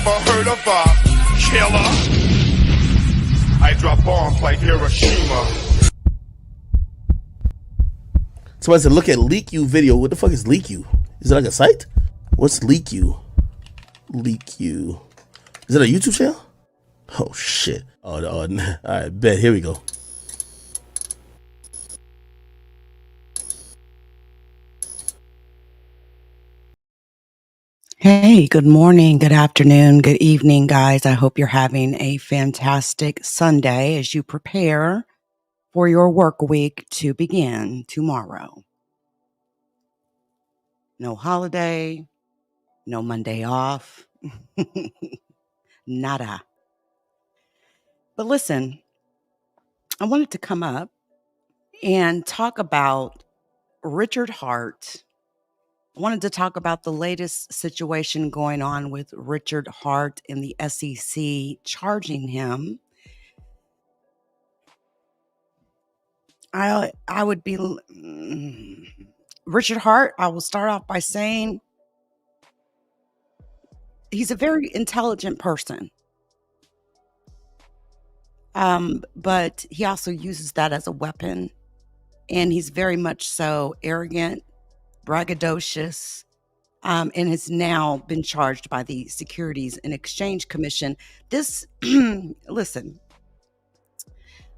Ever heard of a killer? I drop bombs like Hiroshima. Somebody said, look at LeakYou video. What the fuck is LeakYou? Is it like a site? What's LeakYou? LeakYou. Is it a YouTube channel? Oh, shit. Oh, all right, bet. Here we go. Hey, good morning, good afternoon, good evening, guys. I hope you're having a fantastic Sunday as you prepare for your work week to begin tomorrow. No holiday, no Monday off, nada. But listen, I wanted to come up and talk about Richard Hart. I wanted to talk about the latest situation going on with Richard Hart and the SEC charging him. I would be Richard Hart. I will start off by saying he's a very intelligent person. But he also uses that as a weapon, and he's very much so arrogant, braggadocious, and has now been charged by the Securities and Exchange Commission. This, listen,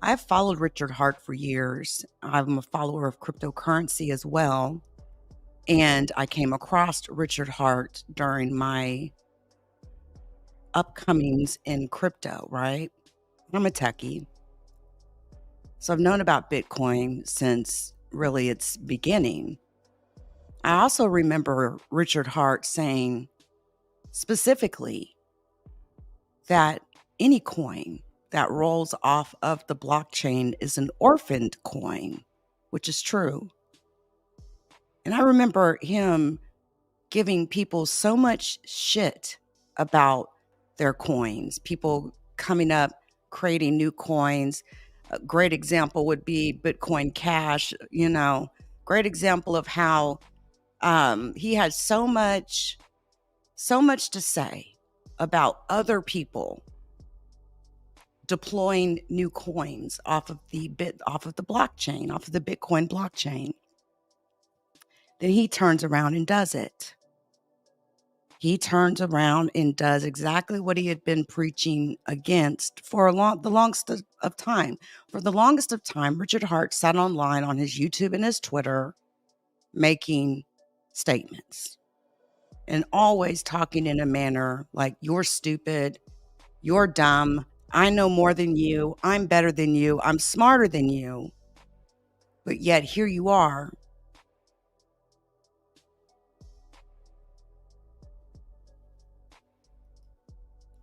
I've followed Richard Hart for years. I'm a follower of cryptocurrency as well. And I came across Richard Hart during my upcomings in crypto, right? I'm a techie. So I've known about Bitcoin since really its beginning. I also remember Richard Hart saying specifically that any coin that rolls off of the blockchain is an orphaned coin, which is true. And I remember him giving people so much shit about their coins, people coming up, creating new coins. A great example would be Bitcoin Cash, great example of how he had so much to say about other people deploying new coins off of the blockchain, off of the Bitcoin blockchain. Then he turns around and does it. He turns around and does exactly what he had been preaching against for the longest of time. For the longest of time, Richard Hart sat online on his YouTube and his Twitter making statements and always talking in a manner like, you're stupid, you're dumb, I know more than you, I'm better than you, I'm smarter than you. But yet here you are,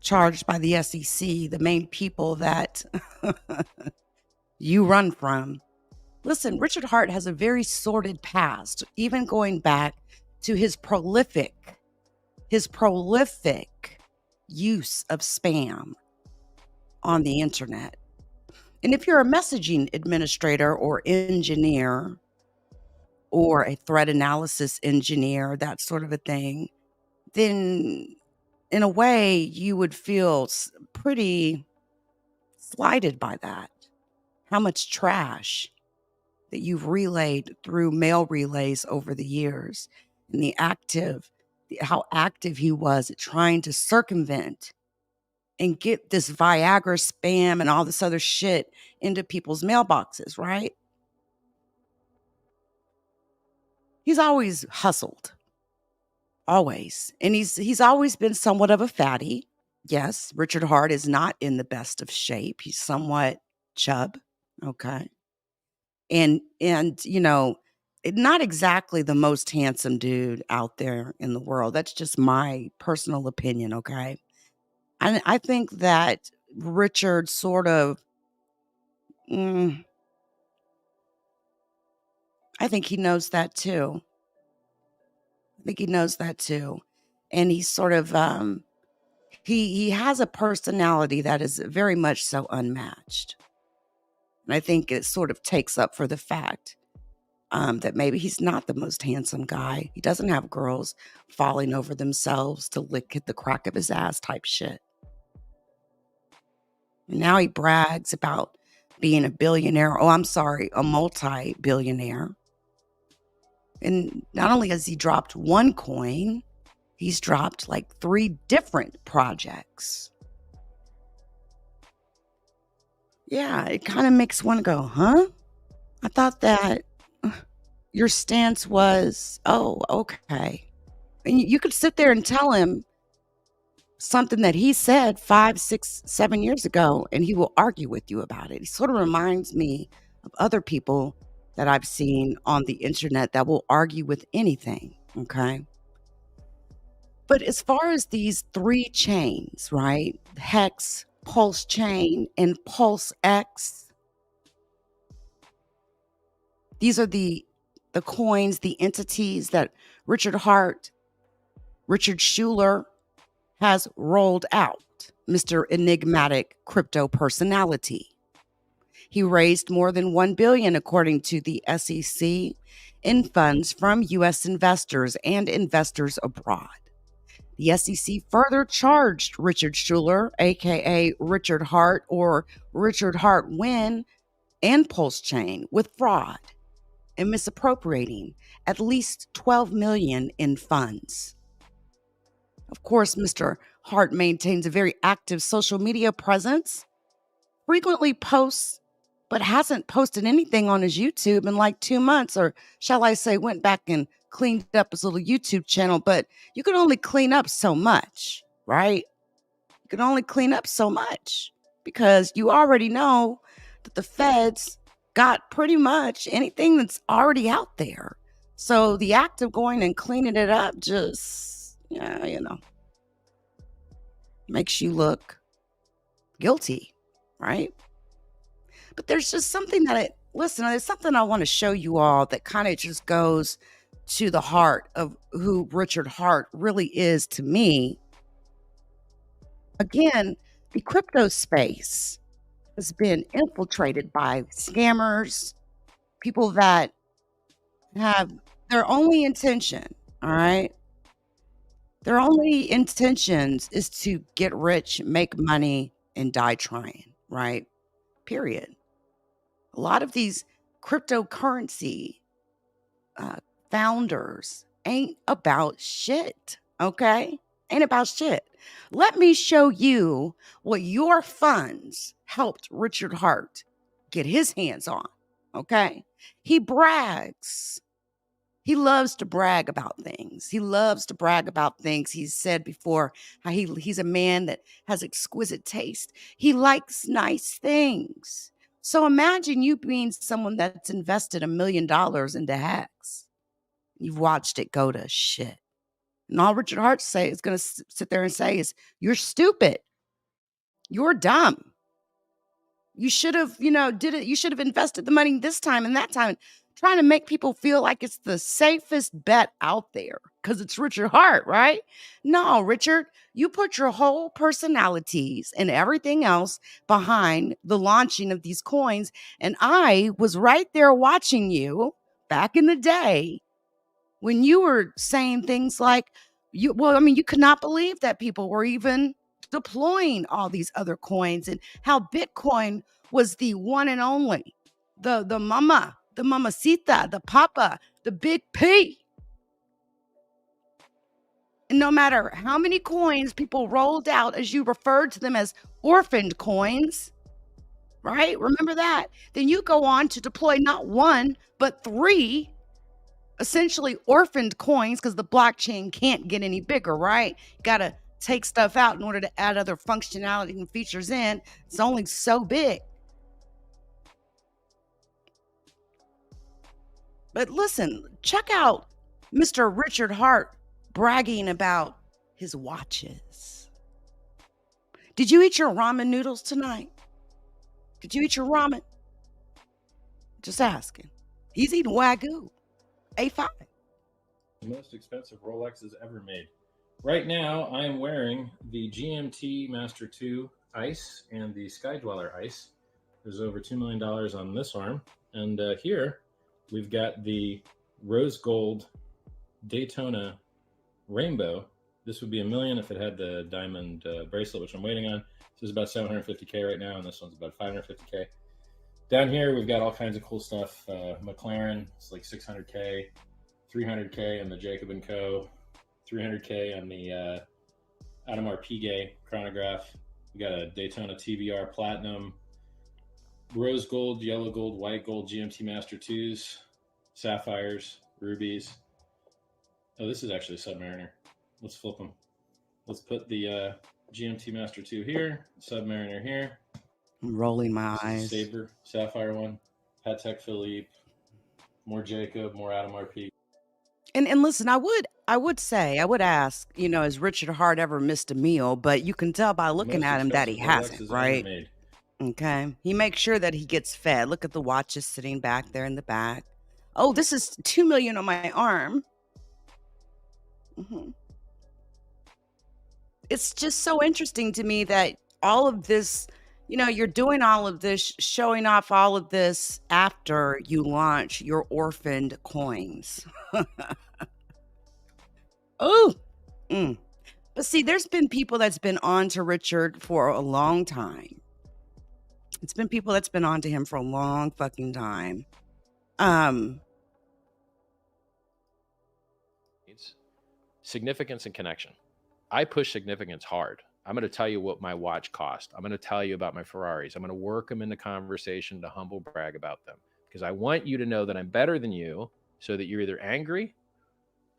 charged by the SEC, the main people that you run from. Listen, Richard Hart has a very sordid past, even going back to his prolific use of spam on the internet. And if you're a messaging administrator or engineer or a threat analysis engineer, that sort of a thing, then in a way you would feel pretty slighted by that. How much trash that you've relayed through mail relays over the years, and how active he was at trying to circumvent and get this Viagra spam and all this other shit into people's mailboxes, right? He's always hustled. Always. And he's always been somewhat of a fatty. Yes, Richard Hart is not in the best of shape. He's somewhat chub. Okay. And not exactly the most handsome dude out there in the world. That's just my personal opinion, okay? And I think that Richard sort of, I think he knows that too. And he's sort of, he has a personality that is very much so unmatched. And I think it sort of takes up for the fact that maybe he's not the most handsome guy. He doesn't have girls falling over themselves to lick at the crack of his ass type shit. And now he brags about being a billionaire. Oh, I'm sorry, a multi-billionaire. And not only has he dropped one coin, he's dropped like 3 different projects. Yeah, it kind of makes one go, huh? I thought that your stance was, oh, okay. And you could sit there and tell him something that he said 5, 6, 7 years ago, and he will argue with you about it. He sort of reminds me of other people that I've seen on the internet that will argue with anything, okay? But as far as these 3 chains, right? Hex, PulseChain, and PulseX, these are the coins, the entities that Richard Hart, Richard Schuler has rolled out, Mr. Enigmatic Crypto Personality. He raised more than $1 billion, according to the SEC, in funds from U.S. investors and investors abroad. The SEC further charged Richard Schuler, aka Richard Hart or Richard Hart Win, and PulseChain with fraud and misappropriating at least $12 million in funds. Of course, Mr. Hart maintains a very active social media presence, frequently posts, but hasn't posted anything on his YouTube in like 2 months, or shall I say, went back and cleaned up his little YouTube channel. But you can only clean up so much, right? You can only clean up so much because you already know that the feds got pretty much anything that's already out there. So the act of going and cleaning it up just, makes you look guilty, right? But there's just something there's something I want to show you all that kind of just goes to the heart of who Richard Hart really is to me. Again, the crypto space has been infiltrated by scammers, people that have their only intention, all right? Their only intentions is to get rich, make money, and die trying, right? Period. A lot of these cryptocurrency founders ain't about shit, okay? Ain't about shit. Let me show you what your funds helped Richard Hart get his hands on, okay? He brags. He loves to brag about things. He loves to brag about things. He's said before how he's a man that has exquisite taste. He likes nice things. So imagine you being someone that's invested $1 million into hacks. You've watched it go to shit. And all Richard Hart is going to sit there and say is, you're stupid. You're dumb. You should have, did it. You should have invested the money this time and that time. Trying to make people feel like it's the safest bet out there because it's Richard Hart, right? No, Richard, you put your whole personalities and everything else behind the launching of these coins. And I was right there watching you back in the day when you were saying things like, you could not believe that people were even deploying all these other coins and how Bitcoin was the one and only, the mama, the mamacita, the papa, the big P. And no matter how many coins people rolled out, as you referred to them as orphaned coins, right? Remember that? Then you go on to deploy not 1, but 3 essentially orphaned coins because the blockchain can't get any bigger, right? You got to take stuff out in order to add other functionality and features in. It's only so big. But listen, check out Mr. Richard Hart bragging about his watches. Did you eat your ramen noodles tonight? Did you eat your ramen? Just asking. He's eating Wagyu. A5. The most expensive Rolexes ever made. Right now, I am wearing the GMT Master 2 Ice and the Sky Dweller Ice. There's over $2 million on this arm. And here we've got the rose gold Daytona rainbow. This would be $1 million if it had the diamond bracelet, which I'm waiting on. This is about 750K right now, and this one's about 550K. Down here, we've got all kinds of cool stuff. McLaren, it's like 600K, 300K on the Jacob & Co., 300K on the Anomar Piguet chronograph. We got a Daytona TVR Platinum, rose gold, yellow gold, white gold GMT Master 2s, sapphires, rubies. Oh, this is actually a Submariner. Let's flip them. Let's put the GMT Master 2 here, Submariner here. I'm rolling my eyes. Sabre, sapphire one, Patek Philippe, more Jacob, more Anomar Piguet. And listen, I would ask, has Richard Hart ever missed a meal? But you can tell by looking Most at him that he expensive hasn't, Rolexes ever right? made. Okay. He makes sure that he gets fed. Look at the watches sitting back there in the back. Oh, this is $2 million on my arm. It's just so interesting to me that all of this, you're doing all of this, showing off all of this after you launch your orphaned coins. Oh, but see, there's been people that's been on to Richard for a long time. It's been people that's been on to him for a long fucking time. Significance and connection. I push significance hard. I'm going to tell you what my watch cost. I'm going to tell you about my Ferraris. I'm going to work them into conversation to humble brag about them because I want you to know that I'm better than you so that you're either angry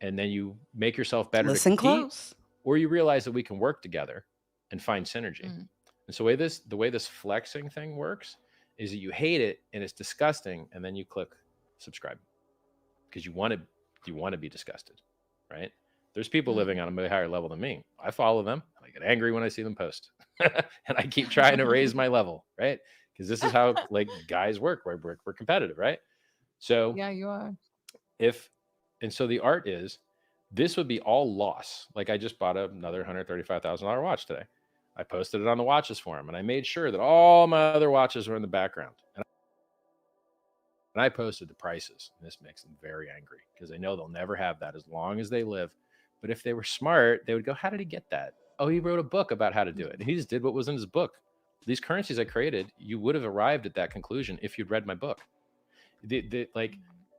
and then you make yourself better Listen to compete, close. or you realize that we can work together and find synergy. And so the way this flexing thing works is that you hate it and it's disgusting, and then you click subscribe because you want to be disgusted, right? There's people living on a much higher level than me. I follow them. I get angry when I see them post, and I keep trying to raise my level, right? Because this is how guys work. We're competitive, right? So Yeah, you are. So the art is, this would be all loss. Like I just bought another $135,000 watch today. I posted it on the watches forum, and I made sure that all my other watches were in the background. And I posted the prices. And this makes them very angry because they know they'll never have that as long as they live. But if they were smart, they would go, how did he get that? Oh, he wrote a book about how to do it. And he just did what was in his book. These currencies I created, you would have arrived at that conclusion if you'd read my book. The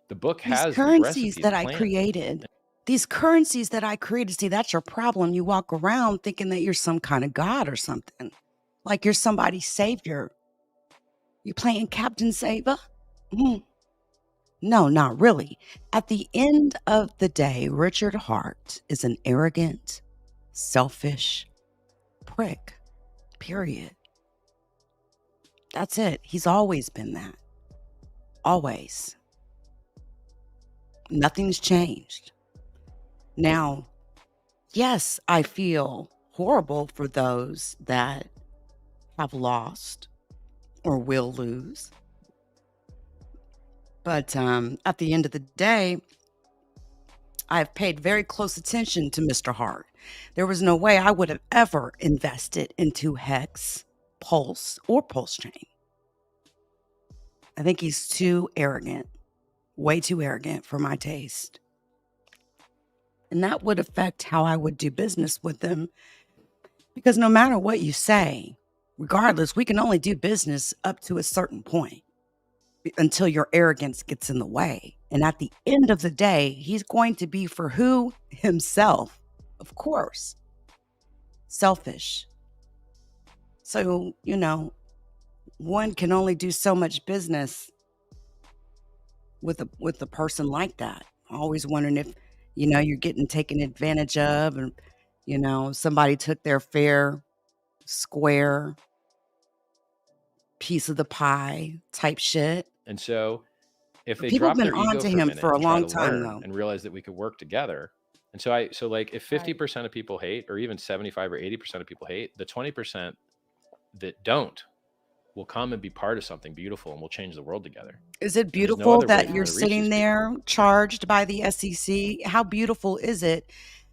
book has These currencies the recipe, that the I plan. created. These currencies that I created. See, that's your problem. You walk around thinking that you're some kind of god or something. Like you're somebody's savior. You playing Captain Saver? No, not really. At the end of the day, Richard Hart is an arrogant, selfish prick. Period. That's it. He's always been that. Always. Nothing's changed. Now, yes, I feel horrible for those that have lost or will lose. But at the end of the day, I've paid very close attention to Mr. Hart. There was no way I would have ever invested into Hex, Pulse, or PulseChain. I think he's too arrogant, way too arrogant for my taste. And that would affect how I would do business with them. Because no matter what you say, regardless, we can only do business up to a certain point until your arrogance gets in the way. And at the end of the day, he's going to be for who? Himself, of course. Selfish. So, one can only do so much business with a person like that. Always wondering if, you're getting taken advantage of and, somebody took their fair, square piece of the pie type shit. And so if they People drop have their been ego on to for a him minute for a and try long to time, learn though. and realize that we could work together. And so if 50% of people hate, or even 75 or 80% of people hate, the 20% that don't will come and be part of something beautiful, and we'll change the world together. Is it no beautiful other way that for you're to reach sitting these there charged by the SEC? How beautiful is it?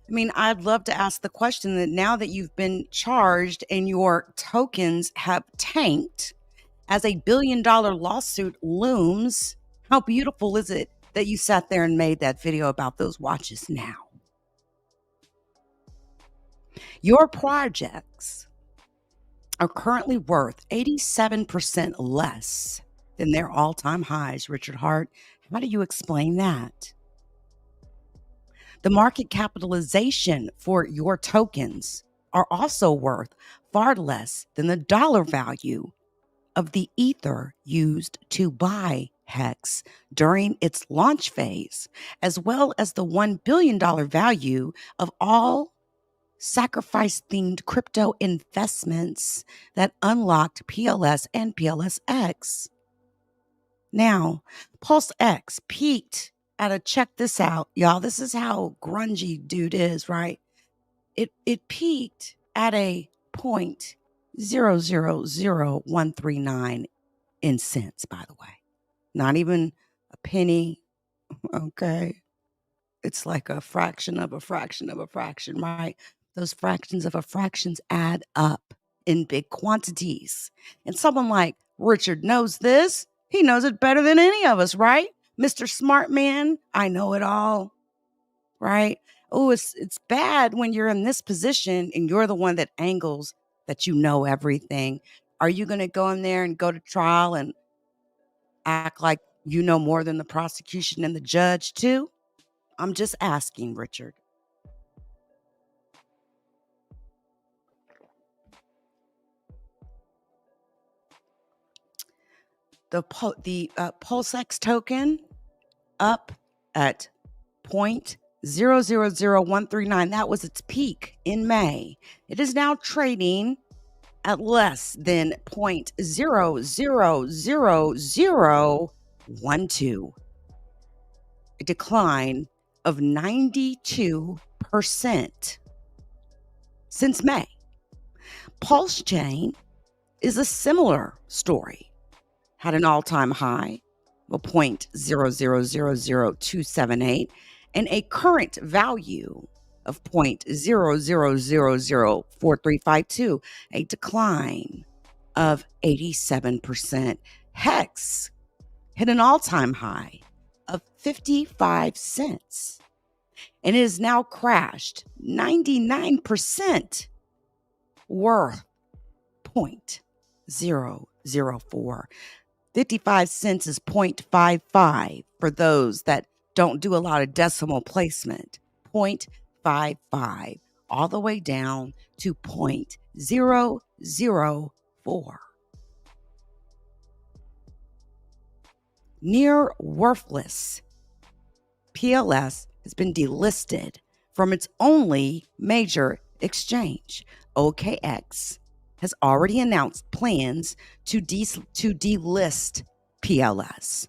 I mean, I'd love to ask the question that now that you've been charged and your tokens have tanked as a $1 billion lawsuit looms, How beautiful is it that you sat there and made that video about those watches now? Your projects are currently worth 87% less than their all-time highs, Richard Hart. How do you explain that? The market capitalization for your tokens are also worth far less than the dollar value of the ether used to buy Hex during its launch phase, as well as the $1 billion value of all sacrifice-themed crypto investments that unlocked PLS and PLSX. Now, PulseX peaked at a, check this out, y'all. This is how grungy dude is, right? It peaked at a 0.000139 in cents, by the way. Not even a penny, okay? It's like a fraction of a fraction of a fraction, right? Those fractions of a fractions add up in big quantities. And someone like Richard knows this. He knows it better than any of us, right? Mr. Smart Man, I know it all, right? Oh, it's bad when you're in this position and you're the one that angles that you know everything. Are you going to go in there and go to trial and act like you know more than the prosecution and the judge too? I'm just asking, Richard. The PulseX token up at 0.000139. That was its peak in May. It is now trading at less than 0.000012. A decline of 92% since May. PulseChain is a similar story. Had an all-time high of 0.0000278 and a current value of 0.00004352, a decline of 87%. Hex hit an all-time high of 55 cents and it has now crashed 99%, worth 0.004. 55 cents is 0.55 for those that don't do a lot of decimal placement. 0.55 all the way down to 0.004. Near worthless. PLS has been delisted from its only major exchange. OKX has already announced plans to delist PLS.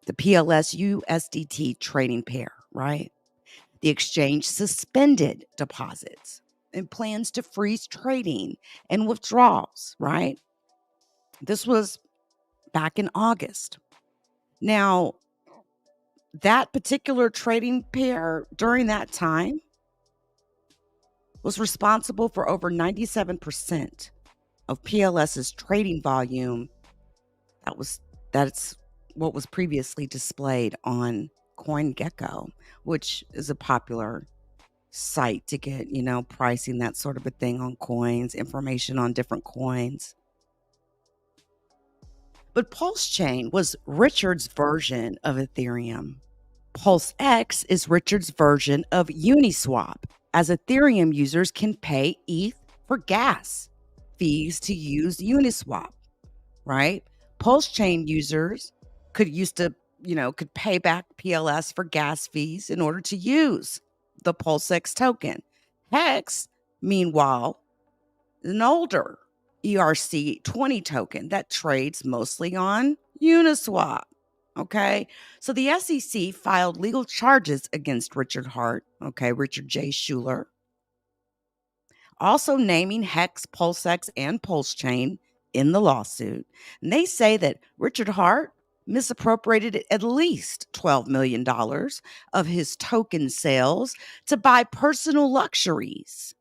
The PLS USDT trading pair, right? The exchange suspended deposits and plans to freeze trading and withdrawals, right? This was back in August. Now, that particular trading pair during that time was responsible for over 97% of PLS's trading volume. That's what was previously displayed on CoinGecko, which is a popular site to get, pricing, that sort of a thing on coins, information on different coins. But PulseChain was Richard's version of Ethereum. PulseX is Richard's version of Uniswap, as Ethereum users can pay ETH for gas fees to use Uniswap, right? PulseChain users could pay back PLS for gas fees in order to use the PulseX token. Hex, meanwhile, is an older ERC20 token that trades mostly on Uniswap. Okay, so the SEC filed legal charges against Richard Hart, Richard J. Schuler, also naming Hex, PulseX, and PulseChain in the lawsuit. And they say that Richard Hart misappropriated at least $12 million of his token sales to buy personal luxuries.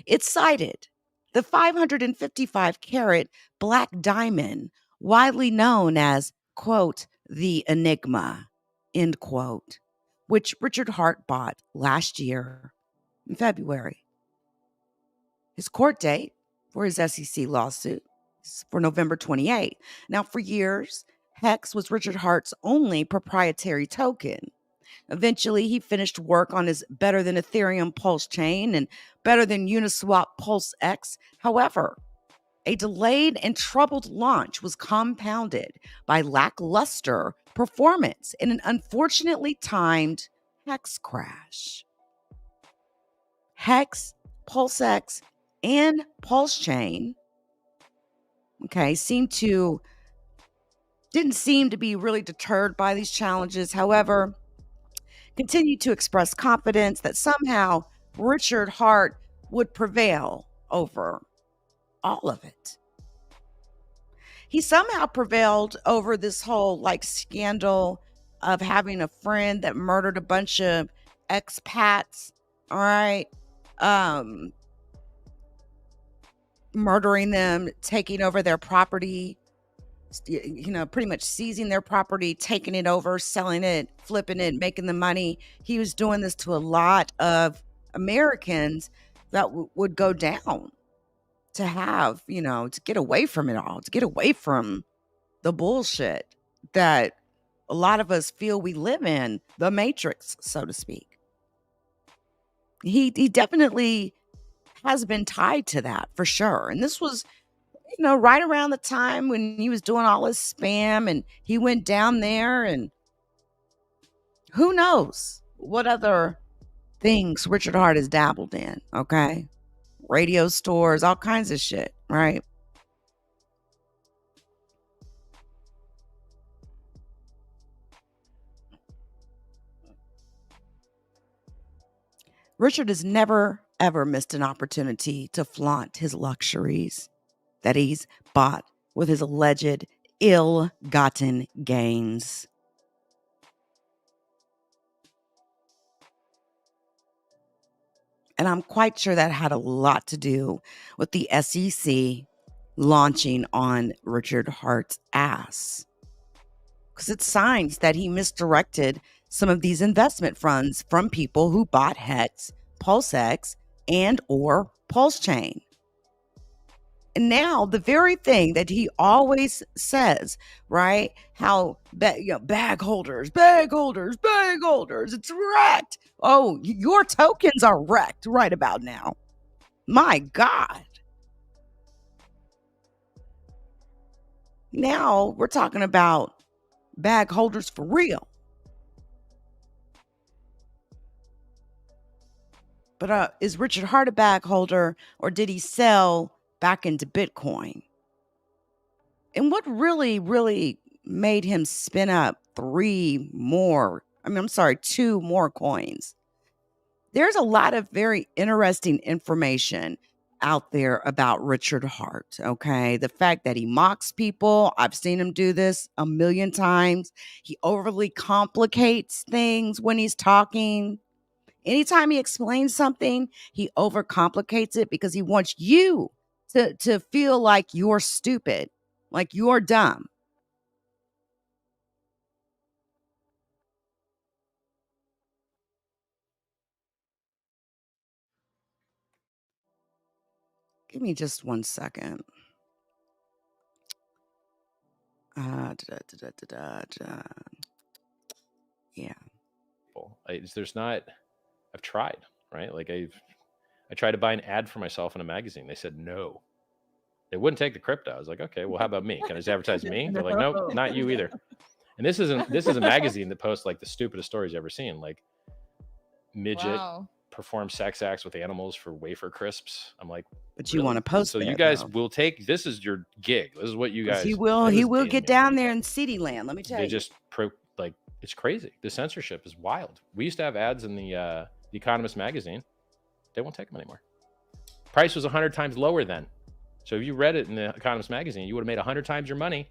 It cited the 555-carat black diamond, widely known as quote, the Enigma, end quote, which Richard Hart bought last year in February. His court date for his SEC lawsuit is for November 28. Now, for years, Hex was Richard Hart's only proprietary token. Eventually, he finished work on his better than Ethereum PulseChain and better than Uniswap PulseX. However, a delayed and troubled launch was compounded by lackluster performance and an unfortunately timed Hex crash. Hex, PulseX, and PulseChain, didn't seem to be really deterred by these challenges. However, continued to express confidence that somehow Richard Hart would prevail over all of it. He somehow prevailed over this whole scandal of having a friend that murdered a bunch of expats, all right? Murdering them, taking over their property, pretty much seizing their property, taking it over, selling it, flipping it, making the money. He was doing this to a lot of Americans that would go down to have, to get away from it all, to get away from the bullshit that a lot of us feel we live in, the matrix, so to speak. He definitely has been tied to that for sure. And this was, right around the time when he was doing all his spam and he went down there, and who knows what other things Richard Hart has dabbled in, okay? Radio stores, all kinds of shit, right? Richard has never, ever missed an opportunity to flaunt his luxuries that he's bought with his alleged ill-gotten gains. And I'm quite sure that had a lot to do with the SEC launching on Richard Hart's ass. Because it signs that he misdirected some of these investment funds from people who bought Hex, PulseX, and or PulseChain. And now the very thing that he always says, right? How bag holders, it's wrecked. Oh, your tokens are wrecked right about now. My God. Now we're talking about bag holders for real. But is Richard Hart a bag holder, or did he sell back into Bitcoin? And what really, really made him spin up two more coins? There's a lot of very interesting information out there about Richard Hart, okay? The fact that he mocks people, I've seen him do this a million times. He overly complicates things when he's talking. Anytime he explains something, he overcomplicates it because he wants you to feel like you're stupid, like you're dumb. Give me just 1 second. Yeah. I've tried, right? I tried to buy an ad for myself in a magazine. They said no. They wouldn't take the crypto. I was like, okay, well, how about me? Can I just advertise me? They're like, nope, not you either. And this is a magazine that posts the stupidest stories you've ever seen, midget perform sex acts with animals for wafer crisps. I'm like, but you want to post? So you guys will take this is your gig. This is what you guys. He will get down there in city land. Let me tell you. They just it's crazy. The censorship is wild. We used to have ads in the Economist magazine. They won't take them anymore. Price was 100 times lower then. So if you read it in the Economist magazine, you would have made 100 times your money.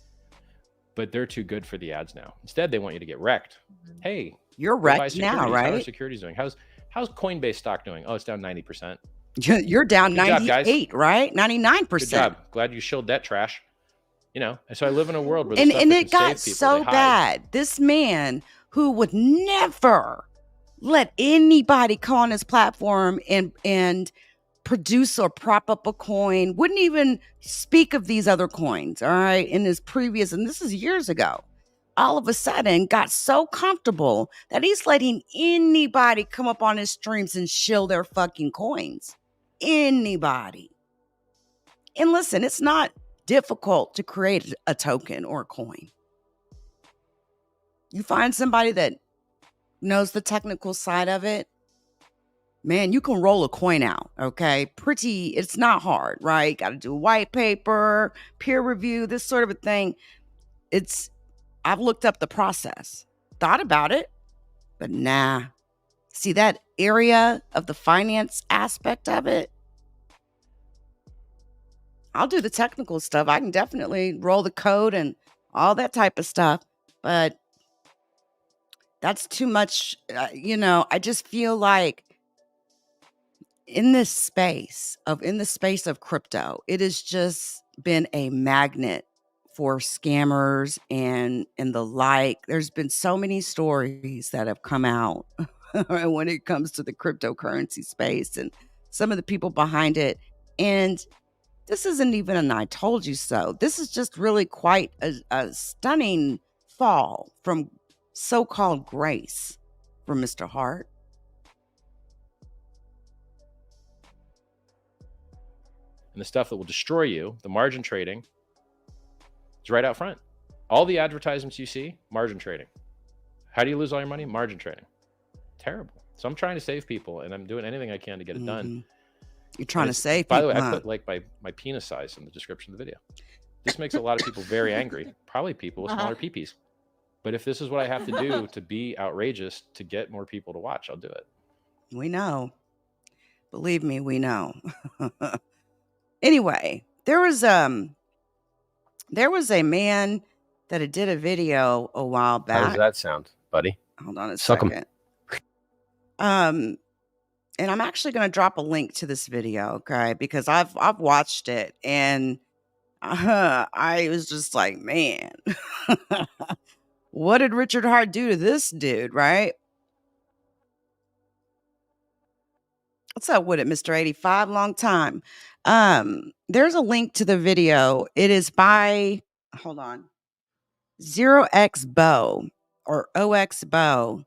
But they're too good for the ads now. Instead, they want you to get wrecked. Hey, you're wrecked now, right? How are securities doing? How's Coinbase stock doing? Oh, it's down 90%. You're down 98, right? 99%. Good job. Glad you shilled that trash. You know, and so I live in a world where And and it got so bad. This man who would never let anybody come on his platform and produce or prop up a coin, wouldn't even speak of these other coins, all right, in his previous, and this is years ago, all of a sudden got so comfortable that he's letting anybody come up on his streams and shill their fucking coins. Anybody. And listen, it's not difficult to create a token or a coin. You find somebody that knows the technical side of it, man, you can roll a coin out, okay? It's not hard, right? Got to do a white paper, peer review, this sort of a thing. I've looked up the process, thought about it, but nah. See that area of the finance aspect of it? I'll do the technical stuff. I can definitely roll the code and all that type of stuff, but that's too much. I just feel like in the space of crypto, it has just been a magnet for scammers and the like. There's been so many stories that have come out when it comes to the cryptocurrency space and some of the people behind it. And this isn't even an I told you so. This is just really quite a stunning fall from so-called grace from Mr. Hart. And the stuff that will destroy you, the margin trading, is right out front. All the advertisements you see, margin trading. How do you lose all your money? Margin trading. Terrible. So I'm trying to save people, and I'm doing anything I can to get it done. You're trying to save people. By the way, I put like my penis size in the description of the video. This makes a lot of people very angry. Probably people with smaller peepees. But if this is what I have to do to be outrageous to get more people to watch, I'll do it. We know. Believe me, we know. Anyway, there was a man that had did a video a while back. How does that sound, buddy? Hold on a Suck 'em. second. And I'm actually going to drop a link to this video, okay? Because I've watched it and I was just like, man, what did Richard Hart do to this dude, right? What's up with it, Mr. 85? Long time. There's a link to the video. It is by, hold on, 0xBow or OXBow.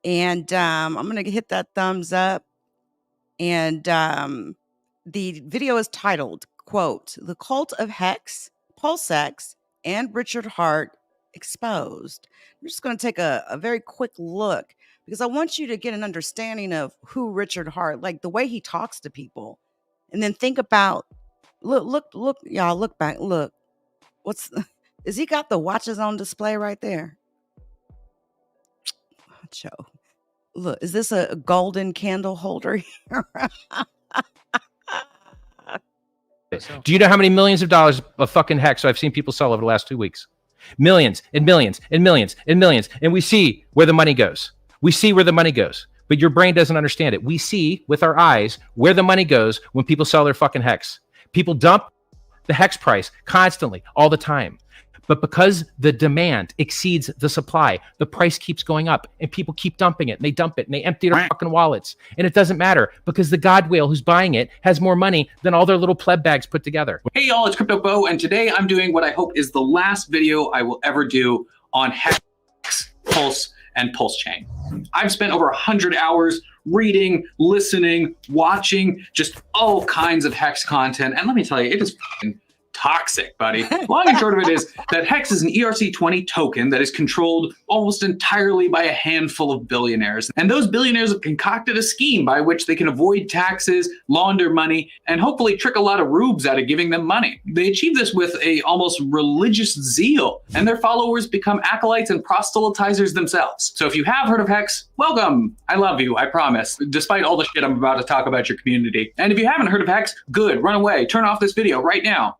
And I'm going to hit that thumbs up. And the video is titled, quote, "The Cult of Hex, PulseX, and Richard Hart Exposed." I'm just going to take a very quick look because I want you to get an understanding of who Richard Hart, like the way he talks to people. And then think about, look, y'all, look back, look. Is he got the watches on display right there? Joe. Look, is this a golden candle holder here? Do you know how many millions of dollars of fucking hex I've seen people sell over the last 2 weeks? Millions and millions and millions and millions. And we see where the money goes. We see where the money goes. But your brain doesn't understand it. We see with our eyes where the money goes when people sell their fucking hex. People dump the hex price constantly, all the time. But because the demand exceeds the supply, the price keeps going up and people keep dumping it and they dump it and they empty their fucking wallets. And it doesn't matter because the God whale who's buying it has more money than all their little pleb bags put together. Hey y'all, it's Crypto Bo, and today I'm doing what I hope is the last video I will ever do on Hex, Pulse, and PulseChain. I've spent over 100 hours reading, listening, watching just all kinds of Hex content. And let me tell you, it is fucking toxic, buddy. Long and short of it is that Hex is an ERC20 token that is controlled almost entirely by a handful of billionaires. And those billionaires have concocted a scheme by which they can avoid taxes, launder money, and hopefully trick a lot of rubes out of giving them money. They achieve this with a almost religious zeal, and their followers become acolytes and proselytizers themselves. So if you have heard of Hex, welcome. I love you, I promise, despite all the shit I'm about to talk about your community. And if you haven't heard of Hex, good, run away. Turn off this video right now.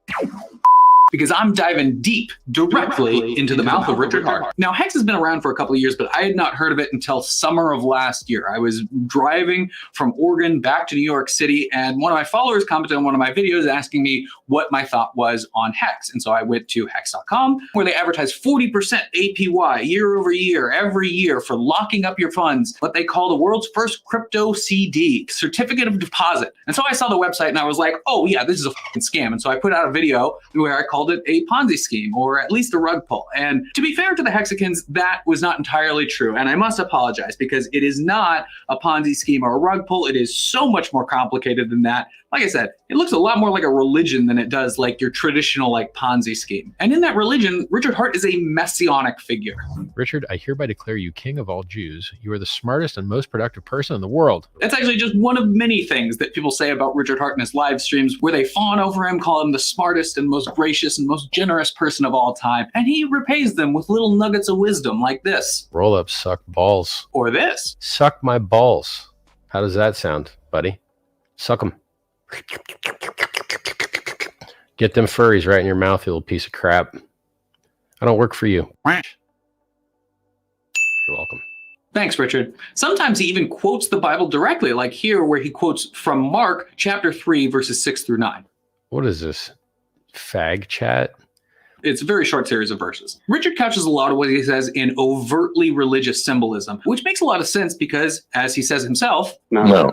because I'm diving deep directly into the mouth of Richard Hart. Now, Hex has been around for a couple of years, but I had not heard of it until summer of last year. I was driving from Oregon back to New York City, and one of my followers commented on one of my videos asking me what my thought was on Hex. And so I went to Hex.com, where they advertise 40% APY year over year, every year, for locking up your funds, what they call the world's first crypto CD, certificate of deposit. And so I saw the website and I was like, oh yeah, this is a fucking scam. And so I put out a video where I called it a Ponzi scheme, or at least a rug pull. And to be fair to the Hexicans, that was not entirely true. And I must apologize, because it is not a Ponzi scheme or a rug pull. It is so much more complicated than that. Like I said, it looks a lot more like a religion than it does like your traditional like Ponzi scheme. And in that religion, Richard Hart is a messianic figure. Richard, I hereby declare you king of all Jews. You are the smartest and most productive person in the world. That's actually just one of many things that people say about Richard Hart in his live streams, where they fawn over him, call him the smartest and most gracious and most generous person of all time. And he repays them with little nuggets of wisdom like this. Roll up, suck balls. Or this. Suck my balls. How does that sound, buddy? Suck them. Get them furries right in your mouth, you little piece of crap. I don't work for you. You're welcome. Thanks, Richard. Sometimes he even quotes the Bible directly, like here where he quotes from Mark chapter 3, verses 6 through 9. What is this? Fag chat? It's a very short series of verses. Richard couches a lot of what he says in overtly religious symbolism, which makes a lot of sense because, as he says himself, No.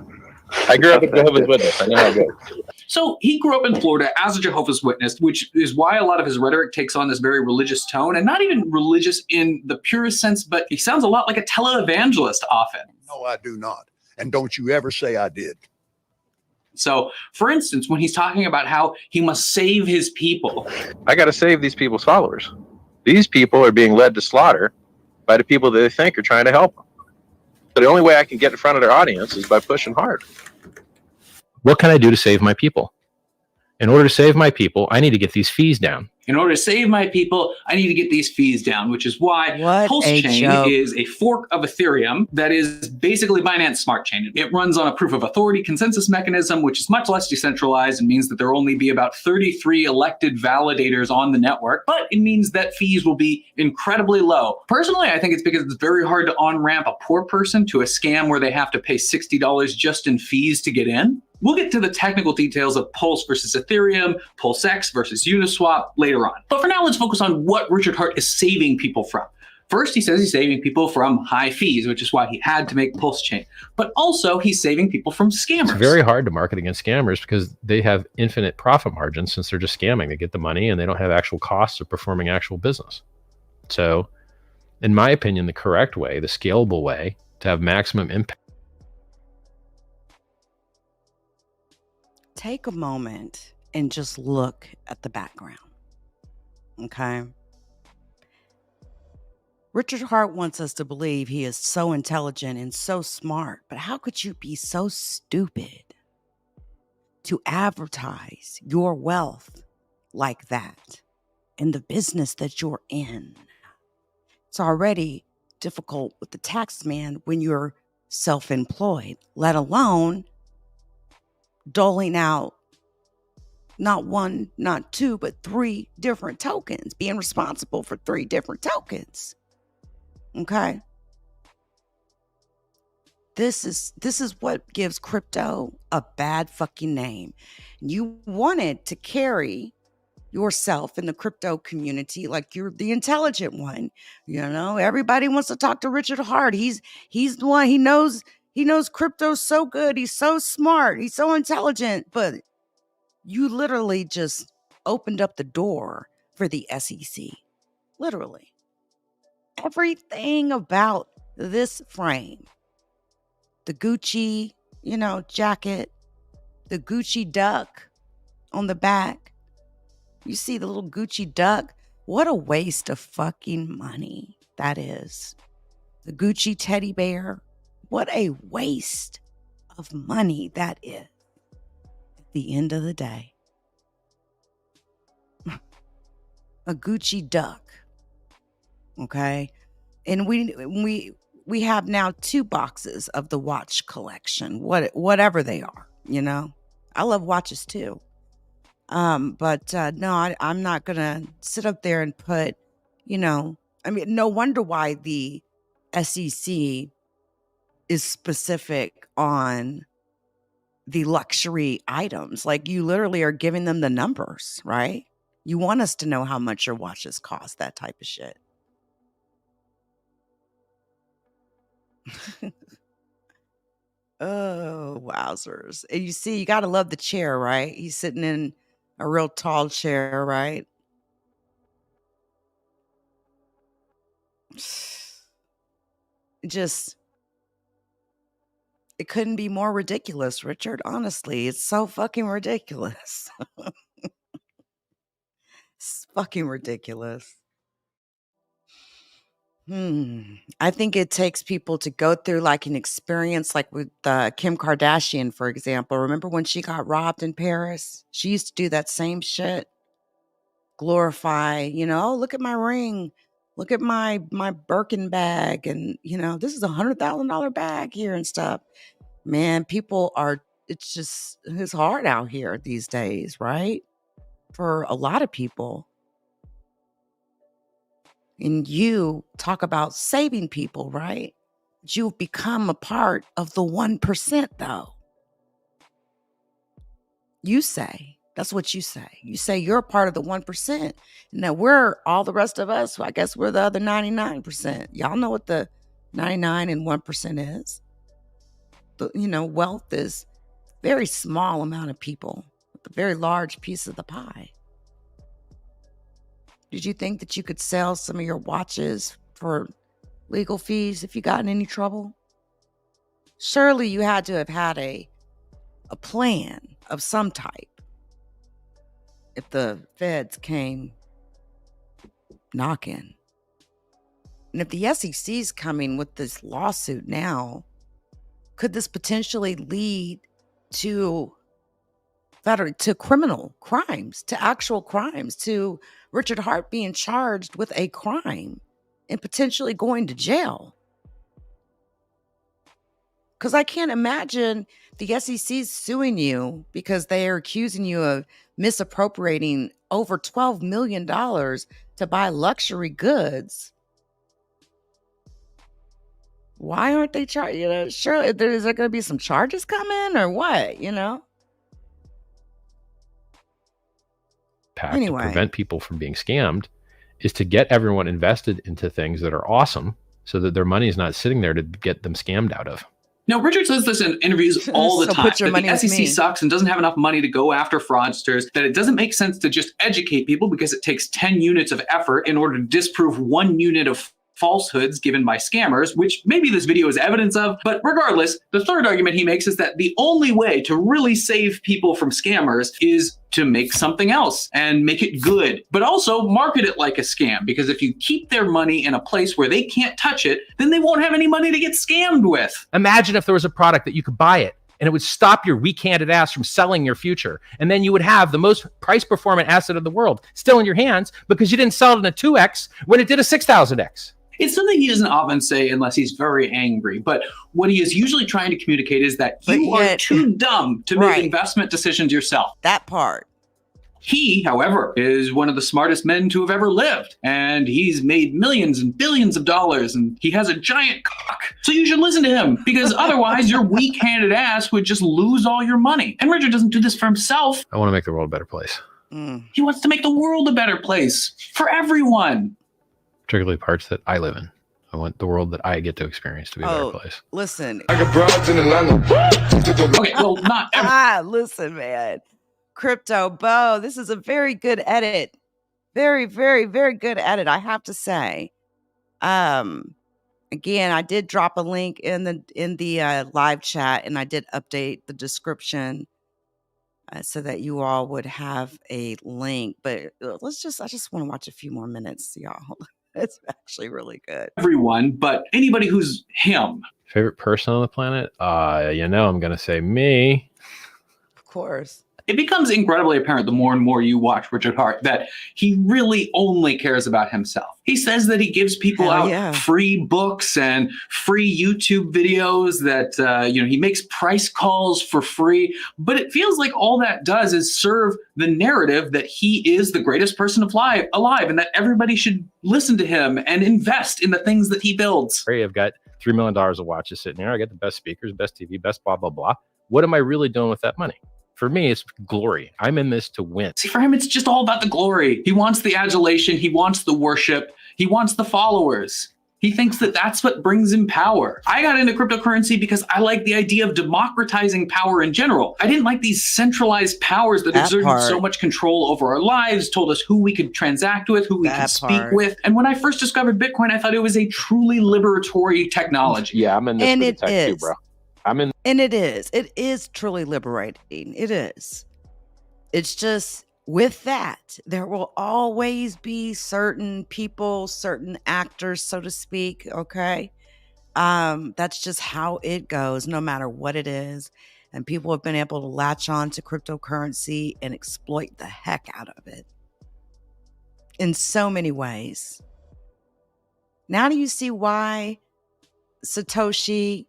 I grew up a Jehovah's Witness. I know how it goes. So he grew up in Florida as a Jehovah's Witness, which is why a lot of his rhetoric takes on this very religious tone, and not even religious in the purest sense, but he sounds a lot like a televangelist often. No, I do not. And don't you ever say I did. So, for instance, when he's talking about how he must save his people. I got to save these people's followers. These people are being led to slaughter by the people that they think are trying to help them. So the only way I can get in front of their audience is by pushing hard. What can I do to save my people? In order to save my people, I need to get these fees down. In order to save my people, I need to get these fees down, which is why PulseChain is a fork of Ethereum that is basically Binance Smart Chain. It runs on a proof of authority consensus mechanism, which is much less decentralized and means that there will only be about 33 elected validators on the network, but it means that fees will be incredibly low. Personally, I think it's because it's very hard to on-ramp a poor person to a scam where they have to pay $60 just in fees to get in. We'll get to the technical details of Pulse versus Ethereum, PulseX versus Uniswap later on. But for now, let's focus on what Richard Hart is saving people from. First, he says he's saving people from high fees, which is why he had to make PulseChain. But also, he's saving people from scammers. It's very hard to market against scammers because they have infinite profit margins since they're just scamming. They get the money and they don't have actual costs of performing actual business. So, in my opinion, the correct way, the scalable way to have maximum impact. Take a moment and just look at the background. Okay? Richard Hart wants us to believe he is so intelligent and so smart, but how could you be so stupid to advertise your wealth like that in the business that you're in? It's already difficult with the tax man when you're self-employed, let alone doling out not one, not two, but 3 different tokens, being responsible for 3 different tokens. Okay. This is what gives crypto a bad fucking name. You wanted to carry yourself in the crypto community like you're the intelligent one. You know, everybody wants to talk to Richard Hart. He's the one, he knows crypto so good. He's so smart. He's so intelligent. But you literally just opened up the door for the SEC. Literally. Everything about this frame, the Gucci, jacket, the Gucci duck on the back. You see the little Gucci duck? What a waste of fucking money that is. The Gucci teddy bear. What a waste of money that is at the end of the day. A Gucci duck. Okay? And we have now 2 boxes of the watch collection, whatever they are, I love watches too. But no, I'm not gonna sit up there and put, I mean, no wonder why the SEC is specific on the luxury items. Like, you literally are giving them the numbers, right? You want us to know how much your watches cost, that type of shit. Oh, wowzers. And you see, you got to love the chair, right? He's sitting in a real tall chair, right? Just, it couldn't be more ridiculous, Richard. Honestly, it's so fucking ridiculous. It's fucking ridiculous. I think it takes people to go through like an experience, like with Kim Kardashian, for example. Remember when she got robbed in Paris? She used to do that same shit. Glorify, oh, look at my ring. Look at my Birkin bag. And, this is $100,000 bag here and stuff. Man, it's hard out here these days, right? For a lot of people. And you talk about saving people, right? But you've become a part of the 1%, though. You say, that's what you say. You say you're a part of the 1%. And that we're all the rest of us. I guess we're the other 99%. Y'all know what the 99 and 1% is. Wealth is a very small amount of people with a very large piece of the pie. Did you think that you could sell some of your watches for legal fees if you got in any trouble? Surely you had to have had a plan of some type if the feds came knocking. And if the SEC's coming with this lawsuit now, could this potentially lead to criminal crimes, to actual crimes, to Richard Hart being charged with a crime and potentially going to jail? Because I can't imagine the SEC suing you because they are accusing you of misappropriating over $12 million to buy luxury goods. Why aren't they charged? Sure, is there going to be some charges coming or what, To prevent people from being scammed is to get everyone invested into things that are awesome so that their money is not sitting there to get them scammed out of. Now, Richard says this in interviews all the So time, put your that money the with SEC me. sucks and doesn't have enough money to go after fraudsters, that it doesn't make sense to just educate people because it takes 10 units of effort in order to disprove 1 unit of falsehoods given by scammers, which maybe this video is evidence of. But regardless, the third argument he makes is that the only way to really save people from scammers is to make something else and make it good, but also market it like a scam. Because if you keep their money in a place where they can't touch it, then they won't have any money to get scammed with. Imagine if there was a product that you could buy it and it would stop your weak-handed ass from selling your future. And then you would have the most price-performant asset of the world still in your hands because you didn't sell it in a 2X when it did a 6,000X. It's something he doesn't often say unless he's very angry. But what he is usually trying to communicate is that you are too dumb to make investment decisions yourself. That part. He, however, is one of the smartest men to have ever lived. And he's made millions and billions of dollars. And he has a giant cock. So you should listen to him. Because otherwise, your weak-handed ass would just lose all your money. And Richard doesn't do this for himself. I want to make the world a better place. He wants to make the world a better place for everyone. Particularly parts that I live in. I want the world that I get to experience to be a better place. Listen. I got broads in Atlanta. Okay, well, not every- Listen, man. Crypto Bo, this is a very good edit. Very, very, very good edit, I have to say. Again, I did drop a link in the live chat, and I did update the description so that you all would have a link. But I just want to watch a few more minutes, y'all. It's actually really good. Everyone, but anybody who's him. Favorite person on the planet? I'm going to say me. Of course. It becomes incredibly apparent the more and more you watch Richard Hart that he really only cares about himself. He says that he gives people Hell out yeah. free books and free YouTube videos, that he makes price calls for free. But it feels like all that does is serve the narrative that he is the greatest person alive, and that everybody should listen to him and invest in the things that he builds. I've got $3 million of watches sitting here. I got the best speakers, best TV, best blah, blah, blah. What am I really doing with that money? For me, it's glory. I'm in this to win. See, for him, it's just all about the glory. He wants the adulation. He wants the worship. He wants the followers. He thinks that that's what brings him power. I got into cryptocurrency because I like the idea of democratizing power in general. I didn't like these centralized powers that exerted so much control over our lives, told us who we could transact with, who we could speak with. And when I first discovered Bitcoin, I thought it was a truly liberatory technology. Yeah, I'm in this And for the it tech is. too, bro. I'm in. And it is truly liberating. It is. It's just, with that, there will always be certain people, certain actors, so to speak. Okay. That's just how it goes, no matter what it is. And people have been able to latch on to cryptocurrency and exploit the heck out of it in so many ways. Now do you see why Satoshi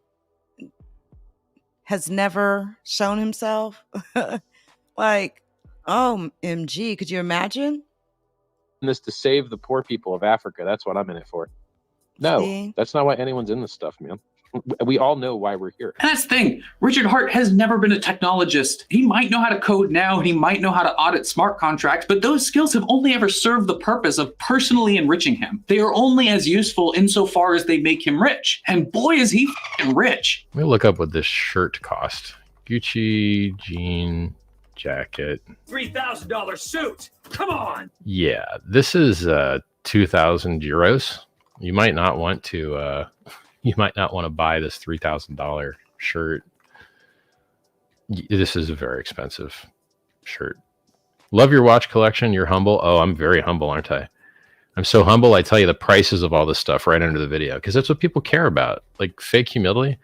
has never shown himself? Like, oh, MG, could you imagine? this to save the poor people of Africa. That's what I'm in it for. No, See? that's not why anyone's in this stuff, man. We all know why we're here. And that's the thing. Richard Hart has never been a technologist. He might know how to code now, and he might know how to audit smart contracts, but those skills have only ever served the purpose of personally enriching him. They are only as useful insofar as they make him rich. And boy, is he f***ing rich. Let me look up what this shirt cost. Gucci jean jacket. $3,000 suit. Come on. Yeah, this is 2,000 euros. You might not want to buy this $3,000 shirt. This is a very expensive shirt. Love your watch collection. You're humble. Oh, I'm very humble, aren't I? I'm so humble. I tell you the prices of all this stuff right under the video because that's what people care about. Like fake humility.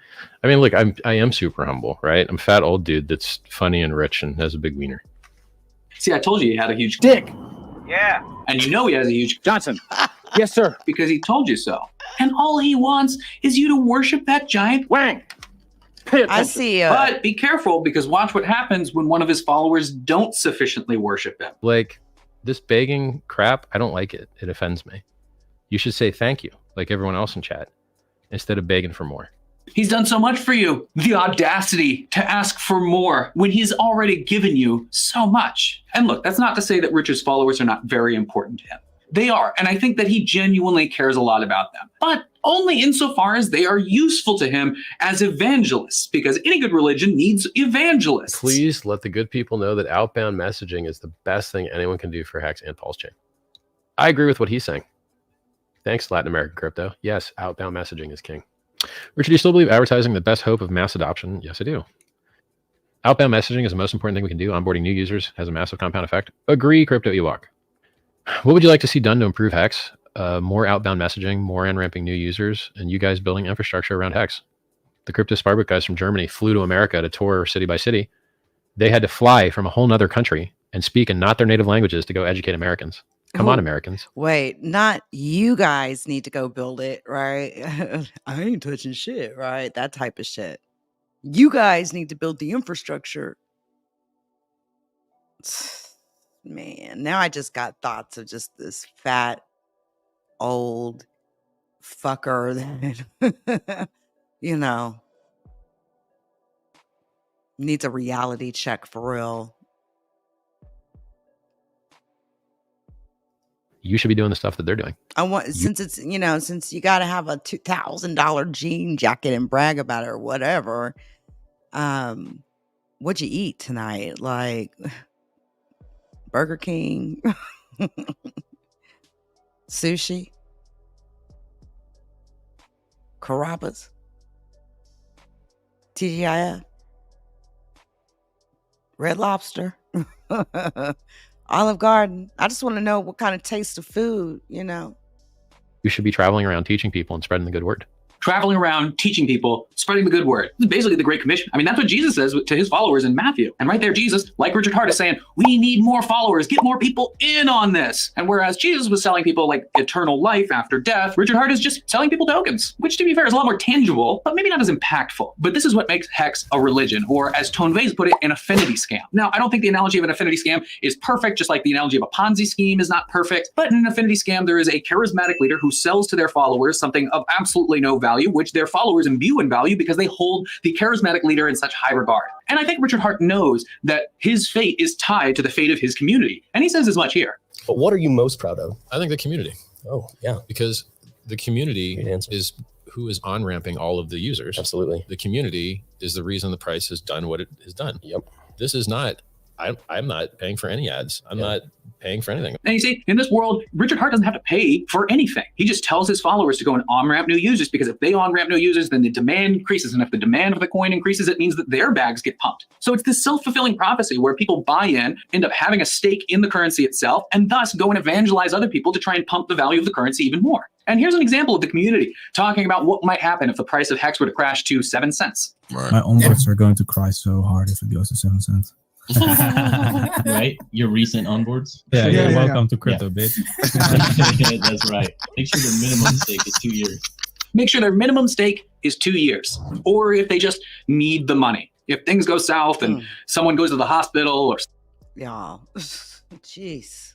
I mean, look, I am super humble, right? I'm a fat old dude that's funny and rich and has a big wiener. See, I told you he had a huge dick. Yeah. And you know he has a huge Johnson. Yes, sir. because he told you so. And all he wants is you to worship that giant. Wang. I see. But be careful, because watch what happens when one of his followers don't sufficiently worship him. Like this begging crap, I don't like it. It offends me. You should say thank you, like everyone else in chat, instead of begging for more. He's done so much for you. The audacity to ask for more when he's already given you so much. And look, that's not to say that Richard's followers are not very important to him. They are, and I think that he genuinely cares a lot about them, but only insofar as they are useful to him as evangelists, because any good religion needs evangelists. Please let the good people know that outbound messaging is the best thing anyone can do for Hex and PulseChain. I agree with what he's saying. Thanks, Latin American crypto. Yes, outbound messaging is king. Richard, do you still believe advertising the best hope of mass adoption? Yes, I do. Outbound messaging is the most important thing we can do. Onboarding new users has a massive compound effect. Agree, Crypto Ewok. What would you like to see done to improve Hex? More outbound messaging, more on-ramping new users, and you guys building infrastructure around Hex. The Crypto Sparbook guys from Germany flew to America to tour city by city. They had to fly from a whole nother country and speak in not their native languages to go educate Americans. Come on, Americans. Wait, not you guys need to go build it, right? I ain't touching shit, right? That type of shit. You guys need to build the infrastructure. Man, now I just got thoughts of just this fat, old fucker that, needs a reality check for real. You should be doing the stuff that they're doing. I want, since it's, since you got to have a $2,000 jean jacket and brag about it or whatever. What'd you eat tonight? Like Burger King, sushi, Carrabba's, TGIF, Red Lobster, Olive Garden. I just want to know what kind of taste of food, You should be traveling around teaching people and spreading the good word. traveling around, teaching people, spreading the good word. This is basically the Great Commission. I mean, that's what Jesus says to his followers in Matthew. And right there, Jesus, like Richard Hart, is saying, we need more followers, get more people in on this. And whereas Jesus was selling people like eternal life after death, Richard Hart is just selling people tokens, which to be fair is a lot more tangible, but maybe not as impactful. But this is what makes Hex a religion, or as Tone Vase put it, an affinity scam. Now, I don't think the analogy of an affinity scam is perfect, just like the analogy of a Ponzi scheme is not perfect. But in an affinity scam, there is a charismatic leader who sells to their followers something of absolutely no value, which their followers imbue in value because they hold the charismatic leader in such high regard. And I think Richard Hart knows that his fate is tied to the fate of his community. And he says as much here. But what are you most proud of? I think the community. Oh, yeah. Because the community is who is on-ramping all of the users. Absolutely. The community is the reason the price has done what it has done. Yep. This is not, I'm not paying for any ads. I'm not paying for anything. And you see, in this world, Richard Hart doesn't have to pay for anything. He just tells his followers to go and on-ramp new users, because if they on-ramp new users, then the demand increases. And if the demand for the coin increases, it means that their bags get pumped. So it's this self-fulfilling prophecy where people buy in, end up having a stake in the currency itself, and thus go and evangelize other people to try and pump the value of the currency even more. And here's an example of the community talking about what might happen if the price of Hex were to crash to 7 cents. My onboards are going to cry so hard if it goes to 7 cents. Right? Your recent onboards? Yeah, welcome to crypto, bitch. That's right. Make sure the minimum stake is 2 years. Make sure their minimum stake is 2 years. Or if they just need the money. If things go south and someone goes to the hospital or... Y'all, jeez.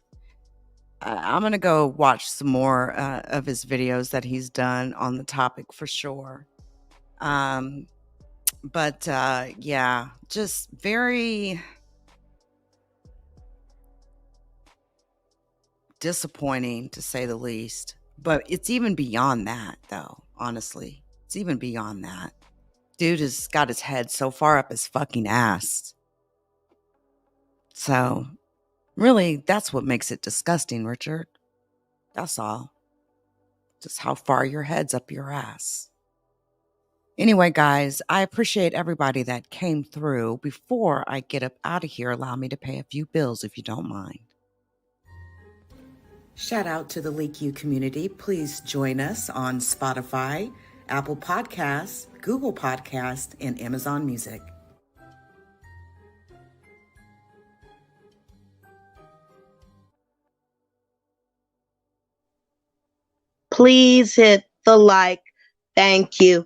I'm going to go watch some more of his videos that he's done on the topic for sure. But yeah, just very disappointing to say the least. But it's even beyond that, though, honestly. It's even beyond that. Dude has got his head so far up his fucking ass. So, really, that's what makes it disgusting, Richard. That's all. Just how far your head's up your ass. Anyway, guys, I appreciate everybody that came through. Before I get up out of here, allow me to pay a few bills if you don't mind. Shout out to the LeakYou community. Please join us on Spotify, Apple Podcasts, Google Podcasts, and Amazon Music. Please hit the like. Thank you.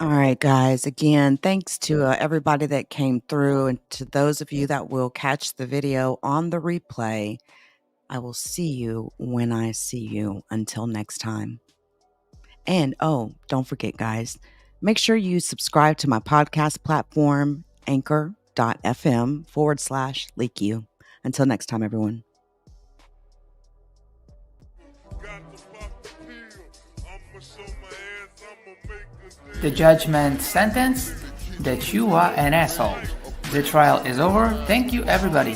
All right, guys. Again, thanks to everybody that came through, and to those of you that will catch the video on the replay. I will see you when I see you. Until next time. And oh, don't forget, guys, make sure you subscribe to my podcast platform, anchor.fm/LeakYou. Until next time, everyone. The judgment sentence that you are an asshole. The trial is over. Thank you, everybody.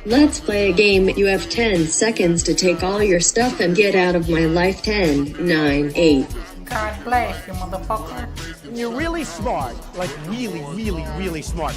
Let's play a game. You have 10 seconds to take all your stuff and get out of my life. 10, 9, 8. God bless you, motherfucker. You're really smart. Like really, really, really smart.